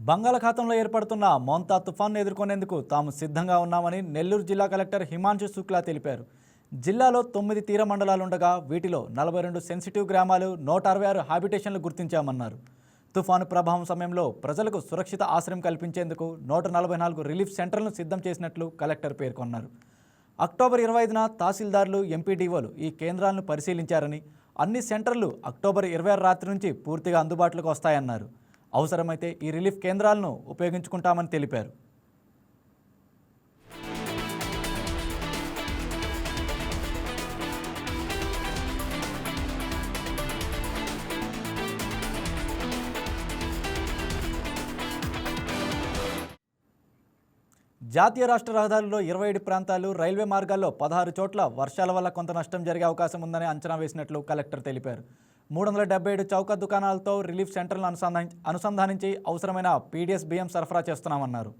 బంగాళాఖాతంలో ఏర్పడుతున్న మోంతా తుఫాన్ను ఎదుర్కొనేందుకు తాము సిద్ధంగా ఉన్నామని నెల్లూరు జిల్లా కలెక్టర్ హిమాంశు శుక్లా తెలిపారు. జిల్లాలో 9 తీర మండలాలుండగా వీటిలో 42 సెన్సిటివ్ గ్రామాలు, 166 హాబిటేషన్లు గుర్తించామన్నారు. తుఫాను ప్రభావం సమయంలో ప్రజలకు సురక్షిత ఆశ్రయం కల్పించేందుకు 144 రిలీఫ్ సెంటర్లను సిద్ధం చేసినట్లు కలెక్టర్ పేర్కొన్నారు. అక్టోబర్ 25న తహసీల్దార్లు, ఎంపీడీఓలు ఈ కేంద్రాలను పరిశీలించారని, అన్ని సెంటర్లు అక్టోబర్ 26 రాత్రి నుంచి పూర్తిగా అందుబాటులోకి వస్తాయన్నారు. అవసరమైతే ఈ రిలీఫ్ కేంద్రాలను ఉపయోగించుకుంటామని తెలిపారు. జాతీయ రాష్ట్ర రహదారుల్లో 27 ప్రాంతాలు, రైల్వే మార్గాల్లో 16 చోట్ల వర్షాల వల్ల కొంత నష్టం జరిగే అవకాశం ఉందని అంచనా వేసినట్లు కలెక్టర్ తెలిపారు. 377 చౌక దుకాణాలతో రిలీఫ్ సెంటర్లను అనుసంధానించి అవసరమైన పీడీఎస్ బియ్యం సరఫరా చేస్తున్నామన్నారు.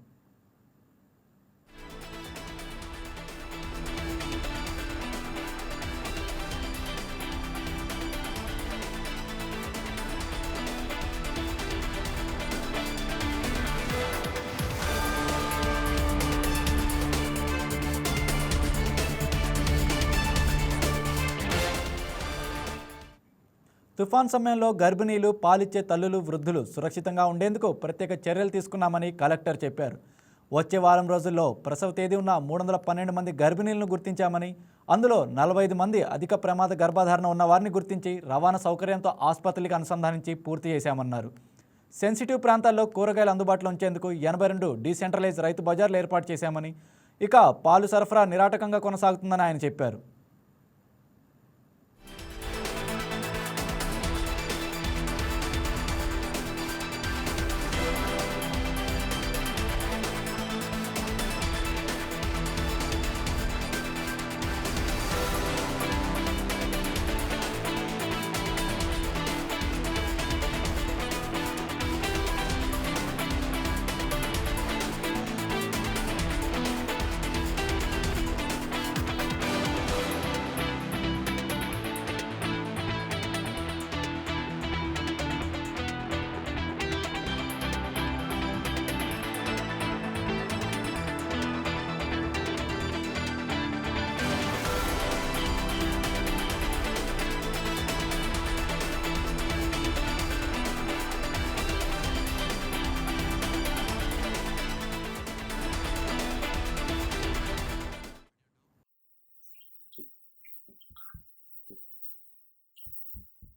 తుఫాన్ సమయంలో గర్భిణీలు, పాలిచ్చే తల్లులు, వృద్ధులు సురక్షితంగా ఉండేందుకు ప్రత్యేక చర్యలు తీసుకున్నామని కలెక్టర్ చెప్పారు. వచ్చే వారం రోజుల్లో ప్రసవ తేదీ ఉన్న 312 మంది గర్భిణీలను గుర్తించామని, అందులో 45 మంది అధిక ప్రమాద గర్భధారణ ఉన్న వారిని గుర్తించి రవాణా సౌకర్యంతో ఆసుపత్రికి అనుసంధానించి పూర్తి చేశామన్నారు. సెన్సిటివ్ ప్రాంతాల్లో కూరగాయలు అందుబాటులో ఉంచేందుకు 82 డీసెంట్రలైజ్ రైతు బజార్లు ఏర్పాటు చేశామని, ఇక పాలు సరఫరా నిరాటకంగా కొనసాగుతుందని ఆయన చెప్పారు.